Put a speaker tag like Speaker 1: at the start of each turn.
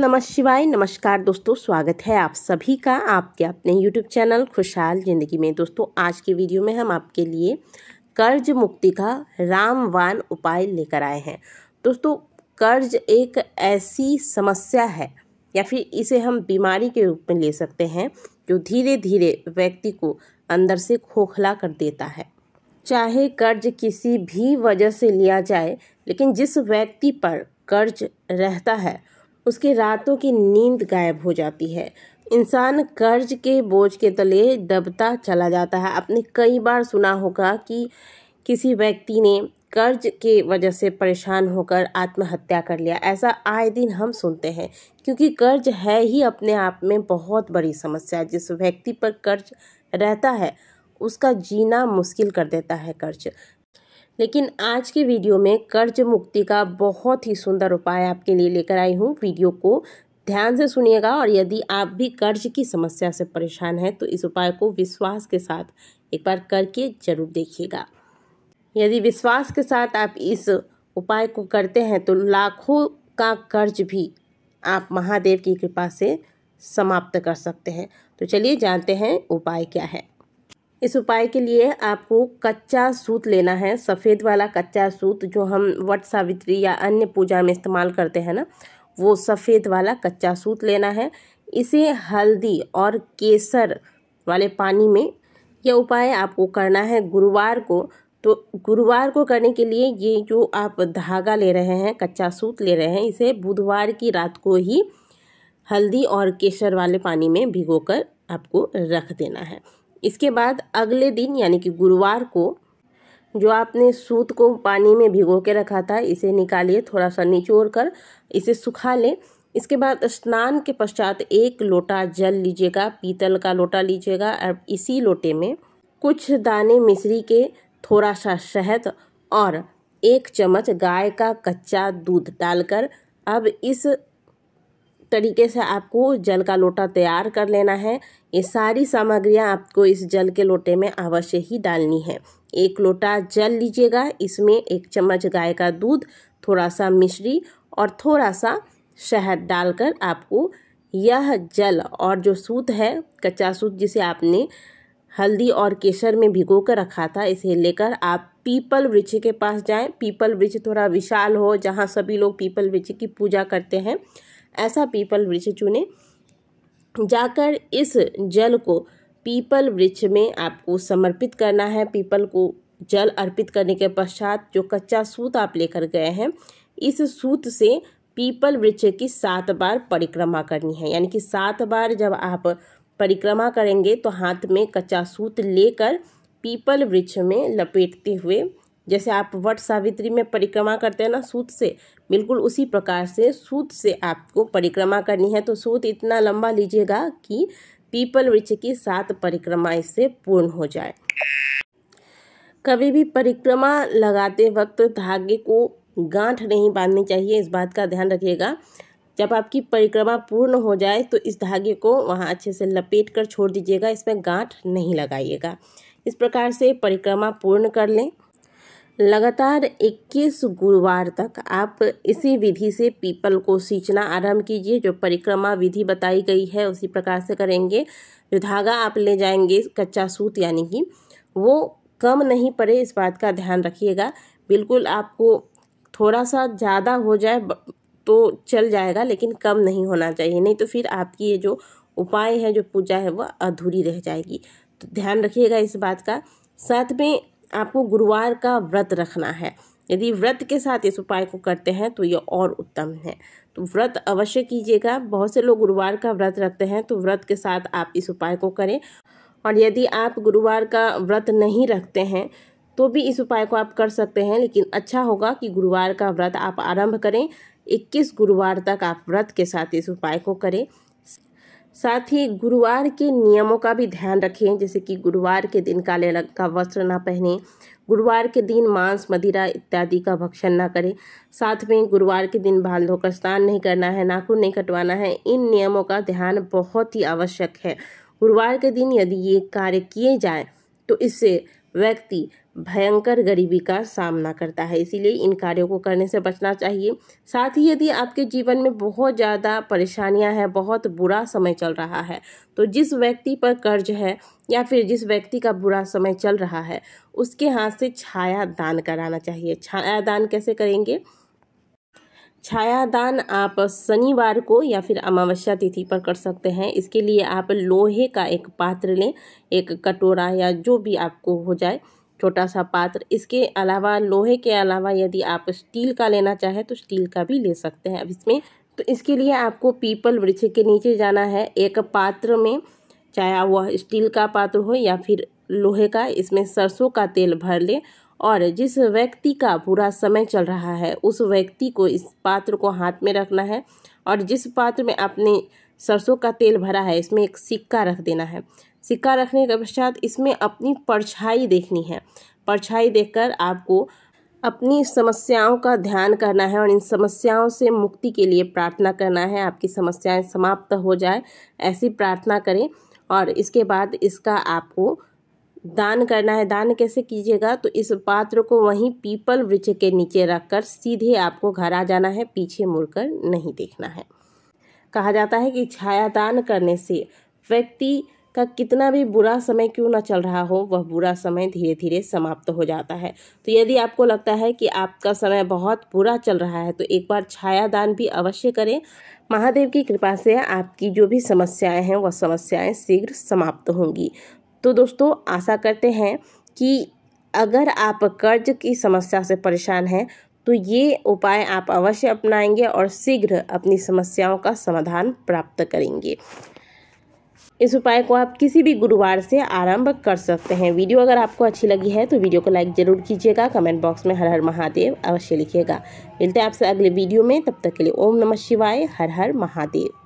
Speaker 1: नमः शिवाय। नमस्कार दोस्तों, स्वागत है आप सभी का आपके अपने YouTube चैनल खुशहाल ज़िंदगी में। दोस्तों, आज की वीडियो में हम आपके लिए कर्ज मुक्ति का रामबाण उपाय लेकर आए हैं। दोस्तों, कर्ज एक ऐसी समस्या है या फिर इसे हम बीमारी के रूप में ले सकते हैं जो धीरे धीरे व्यक्ति को अंदर से खोखला कर देता है। चाहे कर्ज किसी भी वजह से लिया जाए, लेकिन जिस व्यक्ति पर कर्ज रहता है उसके रातों की नींद गायब हो जाती है। इंसान कर्ज के बोझ के तले दबता चला जाता है। आपने कई बार सुना होगा कि किसी व्यक्ति ने कर्ज के वजह से परेशान होकर आत्महत्या कर लिया। ऐसा आए दिन हम सुनते हैं, क्योंकि कर्ज है ही अपने आप में बहुत बड़ी समस्या। जिस व्यक्ति पर कर्ज रहता है उसका जीना मुश्किल कर देता है कर्ज। लेकिन आज के वीडियो में कर्ज मुक्ति का बहुत ही सुंदर उपाय आपके लिए लेकर आई हूँ। वीडियो को ध्यान से सुनिएगा और यदि आप भी कर्ज की समस्या से परेशान हैं तो इस उपाय को विश्वास के साथ एक बार करके जरूर देखिएगा। यदि विश्वास के साथ आप इस उपाय को करते हैं तो लाखों का कर्ज भी आप महादेव की कृपा से समाप्त कर सकते हैं। तो चलिए जानते हैं उपाय क्या है। इस उपाय के लिए आपको कच्चा सूत लेना है। सफ़ेद वाला कच्चा सूत जो हम वट सावित्री या अन्य पूजा में इस्तेमाल करते हैं ना, वो सफ़ेद वाला कच्चा सूत लेना है। इसे हल्दी और केसर वाले पानी में यह उपाय आपको करना है गुरुवार को। तो गुरुवार को करने के लिए ये जो आप धागा ले रहे हैं, कच्चा सूत ले रहे हैं, इसे बुधवार की रात को ही हल्दी और केसर वाले पानी में भिगोकर आपको रख देना है। इसके बाद अगले दिन यानी कि गुरुवार को जो आपने सूत को पानी में भिगो के रखा था, इसे निकालिए, थोड़ा सा निचोड़ कर इसे सुखा लें। इसके बाद स्नान के पश्चात 1 लोटा जल लीजिएगा, पीतल का लोटा लीजिएगा। और इसी लोटे में कुछ दाने मिश्री के, थोड़ा सा शहद और 1 चम्मच गाय का कच्चा दूध डालकर अब इस तरीके से आपको जल का लोटा तैयार कर लेना है। ये सारी सामग्रियां आपको इस जल के लोटे में अवश्य ही डालनी है। 1 लोटा जल लीजिएगा, इसमें 1 चम्मच गाय का दूध, थोड़ा सा मिश्री और थोड़ा सा शहद डालकर आपको यह जल और जो सूत है, कच्चा सूत जिसे आपने हल्दी और केसर में भिगो कर रखा था, इसे लेकर आप पीपल वृक्ष के पास जाएं। पीपल वृक्ष थोड़ा विशाल हो, जहाँ सभी लोग पीपल वृक्ष की पूजा करते हैं, ऐसा पीपल वृक्ष चुने। जाकर इस जल को पीपल वृक्ष में आपको समर्पित करना है। पीपल को जल अर्पित करने के पश्चात जो कच्चा सूत आप लेकर गए हैं, इस सूत से पीपल वृक्ष की 7 बार परिक्रमा करनी है। यानी कि 7 बार जब आप परिक्रमा करेंगे तो हाथ में कच्चा सूत लेकर पीपल वृक्ष में लपेटते हुए, जैसे आप वट सावित्री में परिक्रमा करते हैं ना सूत से, बिल्कुल उसी प्रकार से सूत से आपको परिक्रमा करनी है। तो सूत इतना लंबा लीजिएगा कि पीपल वृक्ष की 7 परिक्रमा इससे पूर्ण हो जाए। कभी भी परिक्रमा लगाते वक्त धागे को गांठ नहीं बांधनी चाहिए, इस बात का ध्यान रखिएगा। जब आपकी परिक्रमा पूर्ण हो जाए तो इस धागे को वहाँ अच्छे से लपेट कर छोड़ दीजिएगा, इसमें गांठ नहीं लगाइएगा। इस प्रकार से परिक्रमा पूर्ण कर लें। लगातार 21 गुरुवार तक आप इसी विधि से पीपल को सींचना आरंभ कीजिए। जो परिक्रमा विधि बताई गई है उसी प्रकार से करेंगे। जो धागा आप ले जाएंगे कच्चा सूत, यानी कि वो कम नहीं पड़े, इस बात का ध्यान रखिएगा। बिल्कुल आपको थोड़ा सा ज़्यादा हो जाए तो चल जाएगा, लेकिन कम नहीं होना चाहिए, नहीं तो फिर आपकी ये जो उपाय है, जो पूजा है, वह अधूरी रह जाएगी। तो ध्यान रखिएगा इस बात का। साथ में आपको गुरुवार का व्रत रखना है। यदि व्रत के साथ इस उपाय को करते हैं तो ये और उत्तम है। तो व्रत अवश्य कीजिएगा। बहुत से लोग गुरुवार का व्रत रखते हैं, तो व्रत के साथ आप इस उपाय को करें। और यदि आप गुरुवार का व्रत नहीं रखते हैं तो भी इस उपाय को आप कर सकते हैं, लेकिन अच्छा होगा कि गुरुवार का व्रत आप आरंभ करें। 21 गुरुवार तक आप व्रत के साथ इस उपाय को करें। साथ ही गुरुवार के नियमों का भी ध्यान रखें, जैसे कि गुरुवार के दिन काले रंग का वस्त्र ना पहने, गुरुवार के दिन मांस, मदिरा इत्यादि का भक्षण ना करें। साथ में गुरुवार के दिन बाल धोकर स्नान नहीं करना है, नाखून नहीं कटवाना है। इन नियमों का ध्यान बहुत ही आवश्यक है। गुरुवार के दिन यदि ये कार्य किए जाए तो इससे व्यक्ति भयंकर गरीबी का सामना करता है। इसीलिए इन कार्यों को करने से बचना चाहिए। साथ ही यदि आपके जीवन में बहुत ज़्यादा परेशानियां हैं, बहुत बुरा समय चल रहा है, तो जिस व्यक्ति पर कर्ज है या फिर जिस व्यक्ति का बुरा समय चल रहा है, उसके हाथ से छाया दान कराना चाहिए। छाया दान कैसे करेंगे? छाया दान आप शनिवार को या फिर अमावस्या तिथि पर कर सकते हैं। इसके लिए आप लोहे का एक पात्र लें, एक कटोरा या जो भी आपको हो जाए, छोटा सा पात्र। इसके अलावा लोहे के अलावा यदि आप स्टील का लेना चाहें तो स्टील का भी ले सकते हैं। अब इसमें तो इसके लिए आपको पीपल वृक्ष के नीचे जाना है। एक पात्र में, चाहे वह स्टील का पात्र हो या फिर लोहे का, इसमें सरसों का तेल भर ले और जिस व्यक्ति का बुरा समय चल रहा है उस व्यक्ति को इस पात्र को हाथ में रखना है और जिस पात्र में आपने सरसों का तेल भरा है इसमें एक सिक्का रख देना है। सिक्का रखने के पश्चात इसमें अपनी परछाई देखनी है। परछाई देखकर आपको अपनी समस्याओं का ध्यान करना है और इन समस्याओं से मुक्ति के लिए प्रार्थना करना है। आपकी समस्याएं समाप्त हो जाए ऐसी प्रार्थना करें और इसके बाद इसका आपको दान करना है। दान कैसे कीजिएगा? तो इस पात्र को वहीं पीपल वृक्ष के नीचे रखकर सीधे आपको घर आ जाना है, पीछे मुड़कर नहीं देखना है। कहा जाता है कि छाया दान करने से व्यक्ति का कितना भी बुरा समय क्यों ना चल रहा हो, वह बुरा समय धीरे धीरे समाप्त हो जाता है। तो यदि आपको लगता है कि आपका समय बहुत बुरा चल रहा है तो एक बार छाया दान भी अवश्य करें। महादेव की कृपा से आपकी जो भी समस्याएं हैं वह समस्याएं शीघ्र समाप्त होंगी। तो दोस्तों, आशा करते हैं कि अगर आप कर्ज की समस्या से परेशान हैं तो ये उपाय आप अवश्य अपनाएंगे और शीघ्र अपनी समस्याओं का समाधान प्राप्त करेंगे। इस उपाय को आप किसी भी गुरुवार से आरंभ कर सकते हैं। वीडियो अगर आपको अच्छी लगी है तो वीडियो को लाइक जरूर कीजिएगा। कमेंट बॉक्स में हर हर महादेव अवश्य लिखिएगा। मिलते हैं आपसे अगले वीडियो में, तब तक के लिए ओम नमः शिवाय, हर हर महादेव।